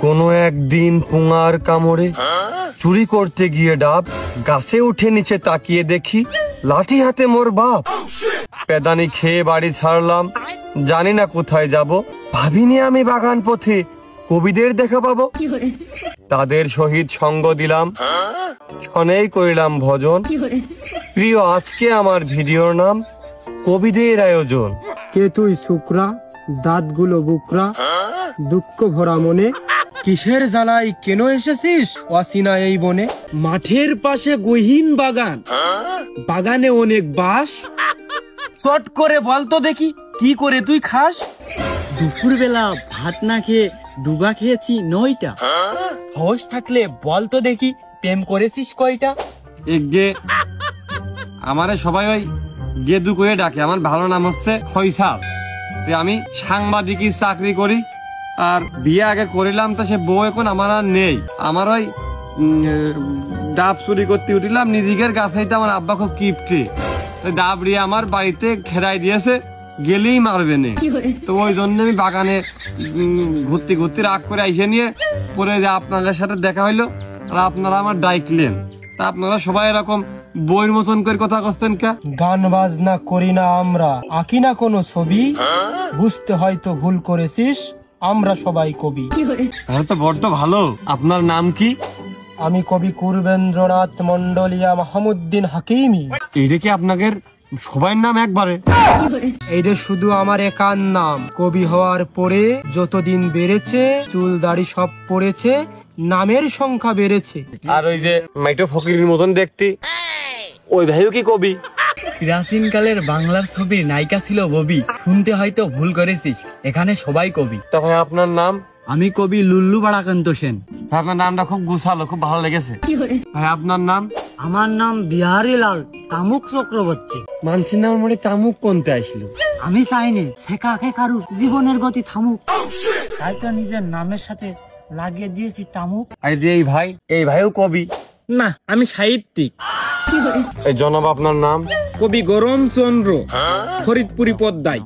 কোনো একদিন পুঙার কামড়ে চুরি করতে গিয়ে ডাব গাছে উঠে নিচে তাকিয়ে দেখি লাঠি হাতে মোর বাপ। পেদানি খেয়ে বাড়ি ছাড়লাম, জানি না কোথায় যাব। ভাবিনি আমি বাগান পথে কবিদের দেখা পাবো। তাদের সহিত সঙ্গ দিলাম, ক্ষণেই করিলাম ভজন। প্রিয়, আজকে আমার ভিডিওর নাম কবিদের আয়োজন। কে তুই শুক্রা, দাঁতগুলো বুকরা, দুঃখ ভরা মনে, কিসের জ্বালাই কেন এসেছিস অসিনা এই বনে? মাঠের পাশে গহীন বাগান, বাগানে অনেক বাস, চট করে বলতো দেখি কি করে তুই খাস? দুপুর বেলা ভাত না খেয়ে ডুগা খেয়েছি 9টা। হোশ থাকলে বলতো দেখি প্রেম করেছিস কয়টা? এগে আমারে সবাই ওই গেদু করে ডাকে। আমার ভালো নাম হচ্ছে ফয়সাল। আমি সাংবাদিকি চাকরি করি, আর বিয়ে আগে করিলাম, তো সে বউ এখন আমার আর নেই। আমার ওই ডাব চুরি করতে উঠিলাম নিদিকের গাছে, আমার আব্বা খুব কিপটে, ডাব রিয়ে আমার বাড়িতে খেরাই দিয়েছে, গেলেই মারবে না। তো ওই জন্য আমি বাগানে ঘুরতে ঘুরতে রাগ করে আইসে নিয়ে পরে যে আপনাদের সাথে দেখা হইলো, আর আপনারা আমার ডাইকলেন। তা আপনারা সবাই এরকম বইয়ের মতন করে কথা করতেন কে? গান বাজনা করি না আমরা, আঁকি না কোনো ছবি, বুঝতে হয়তো ভুল করেছিস, আমরা সবাই কবি। তাহলে তো বড্ড ভালো। আপনার নাম কি? আমি কবি কুরবেন্দ্রনাথ মন্ডলিয়া মাহমুদ্দিন হাকিমি। এইটা কি আপনাদের সবাই নাম একবারে? এইটা শুধু আমার একার নাম। কবি হওয়ার পরে যতদিন বেড়েছে, চুল দাড়ি সব পড়েছে, নামের সংখ্যা বেড়েছে। আর ওই যে মাইটো ফকিরের মতন দেখতে, ওই ভাইও কি কবি? প্রাচীন কালের বাংলার ছবির নায়িকা ছিল ববি। শুনতে হয়তো ভুল করেছিস, এখানে সবাই কবি। তা ভাই আপনার নাম? আমি কবি লুল্লু বাড়াকান্ত সেন। আপনার নামটা খুব গুছালো, খুব ভালো লেগেছে। ভাই আপনার নাম? আমার নাম বিহারী লাল তামুক চক্রবর্তী। মানছেন না আমার মনে তামুক কোনতে আসলো? আমি চাইনি শেখাকে কারুর জীবনের গতি থামুক, তাই তো নিজের নামের সাথে লাগিয়ে দিয়েছি তামুক। আর যে এই ভাইও কবি? না, আমি সাহিত্যিক। এই জনাব আপনার নাম? কবি গরম চন্দ্র ফরিদপুরি পদ্মায়।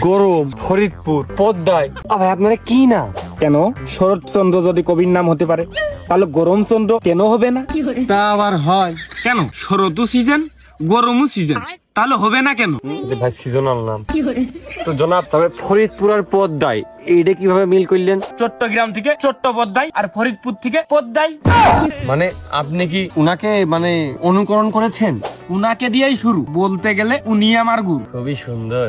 গরম ফরিদপুর পদ্মায়? ভাই আপনারা কি না? কেন শরৎচন্দ্র যদি কবির নাম হতে পারে, তাহলে গরমচন্দ্র কেন হবে না? তা আবার হয় কেন? শরৎও সিজন, গরমও সিজন, তাহলে হবে না কেন? ভাই সিজনাল নাম তো জনাব। তবে ফরিদপুর আর পদ্মায় এইটা কিভাবে মিল করলেন? চট্টগ্রাম থেকে চট্টোপাধ্যায় আর ফরিদপুর থেকে পদ্মায়। মানে আপনি কি উনাকে মানে অনুকরণ করেছেন? উনাকে দিয়েই শুরু, বলতে গেলে উনি আমার গুরু। খুবই সুন্দর।